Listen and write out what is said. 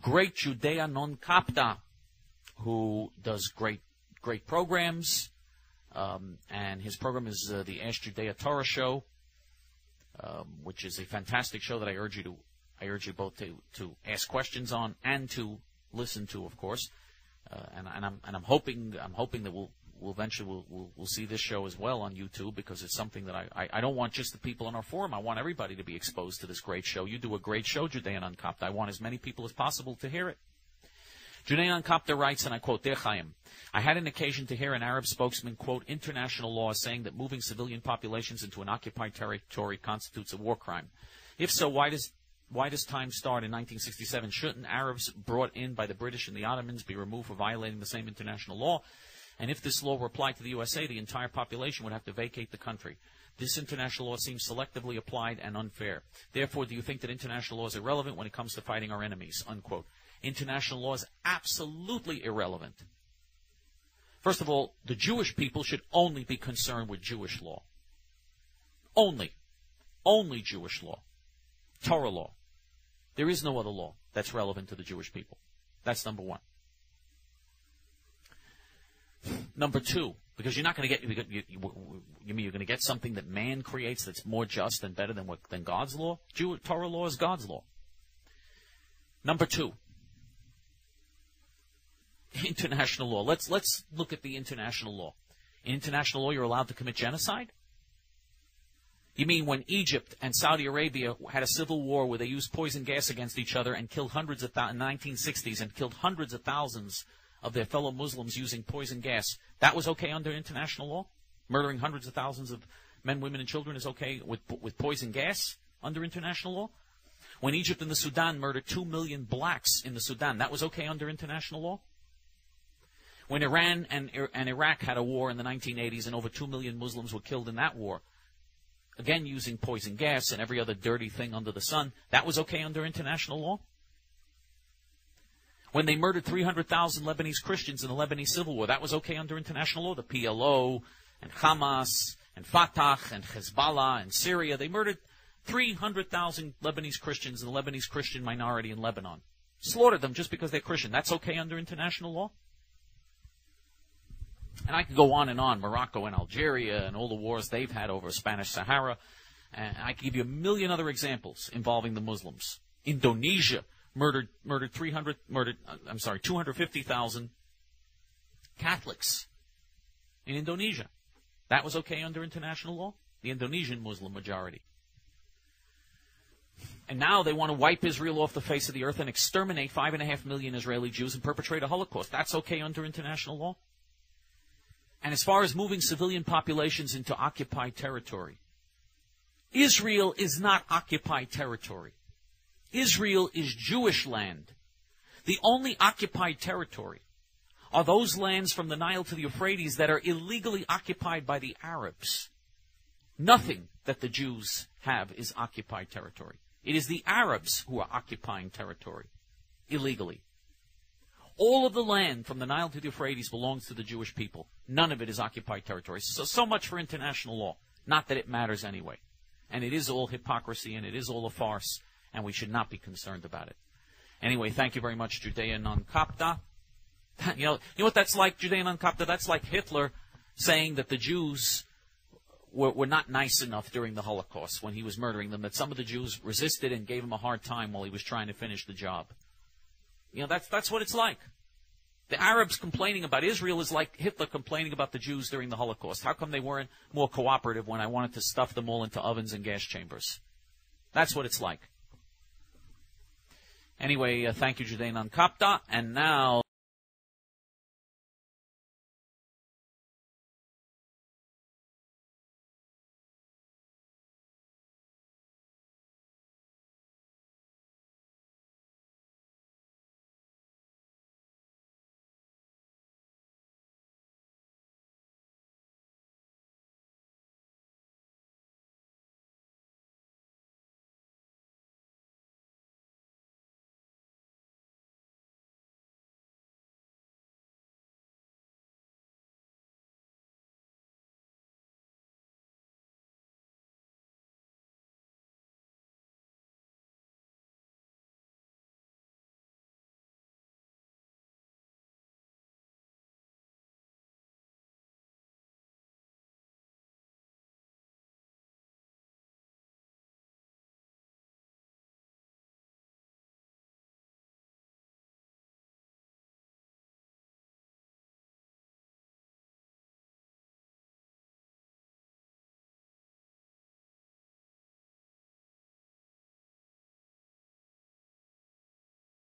great Judea non capta, who does great programs, and his program is the Ask Judea Torah Show, which is a fantastic show that I urge you both to ask questions on and to listen to, of course. And I'm hoping that we'll eventually we'll see this show as well on YouTube, because it's something that I don't want just the people in our forum. I want everybody to be exposed to this great show. You do a great show, Judean Uncopped. I want as many people as possible to hear it. Judean Uncopped writes, and I quote, Der Chaim, I had an occasion to hear an Arab spokesman quote international law saying that moving civilian populations into an occupied territory constitutes a war crime. If so, why does time start in 1967? Shouldn't Arabs brought in by the British and the Ottomans be removed for violating the same international law? And if this law were applied to the USA, the entire population would have to vacate the country. This international law seems selectively applied and unfair. Therefore, do you think that international law is irrelevant when it comes to fighting our enemies? Unquote. International law is absolutely irrelevant. First of all, the Jewish people should only be concerned with Jewish law. Only Jewish law. Torah law. There is no other law that's relevant to the Jewish people. That's number one. Number two, because you're not going to get, you mean you're going to get something that man creates that's more just and better than God's law? Torah law is God's law. Number two, international law. Let's look at the international law. In international law, you're allowed to commit genocide? You mean when Egypt and Saudi Arabia had a civil war where they used poison gas against each other and killed hundreds of thousands in the 1960s and killed hundreds of thousands of their fellow Muslims using poison gas, that was okay under international law? Murdering hundreds of thousands of men, women, and children is okay with poison gas under international law? When Egypt and the Sudan murdered 2 million blacks in the Sudan, that was okay under international law? When Iran and Iraq had a war in the 1980s and over 2 million Muslims were killed in that war, again using poison gas and every other dirty thing under the sun, that was okay under international law? When they murdered 300,000 Lebanese Christians in the Lebanese Civil War, that was okay under international law? The PLO and Hamas and Fatah and Hezbollah and Syria, they murdered 300,000 Lebanese Christians and the Lebanese Christian minority in Lebanon. Slaughtered them just because they're Christian. That's okay under international law? And I could go on and on. Morocco and Algeria and all the wars they've had over Spanish Sahara. And I could give you a million other examples involving the Muslims. Indonesia murdered 250,000 Catholics in Indonesia. That was okay under international law? The Indonesian Muslim majority. And now they want to wipe Israel off the face of the earth and exterminate 5.5 million Israeli Jews and perpetrate a Holocaust. That's okay under international law? And as far as moving civilian populations into occupied territory, Israel is not occupied territory. Israel is Jewish land. The only occupied territory are those lands from the Nile to the Euphrates that are illegally occupied by the Arabs. Nothing that the Jews have is occupied territory. It is the Arabs who are occupying territory illegally. All of the land from the Nile to the Euphrates belongs to the Jewish people. None of it is occupied territory. So much for international law. Not that it matters anyway. And it is all hypocrisy and it is all a farce, and we should not be concerned about it. Anyway, thank you very much, Judea non capta. You know what that's like, Judea non capta? That's like Hitler saying that the Jews were not nice enough during the Holocaust when he was murdering them, that some of the Jews resisted and gave him a hard time while he was trying to finish the job. You know, that's what it's like. The Arabs complaining about Israel is like Hitler complaining about the Jews during the Holocaust. How come they weren't more cooperative when I wanted to stuff them all into ovens and gas chambers? That's what it's like. Anyway, thank you, Judea non capta. And now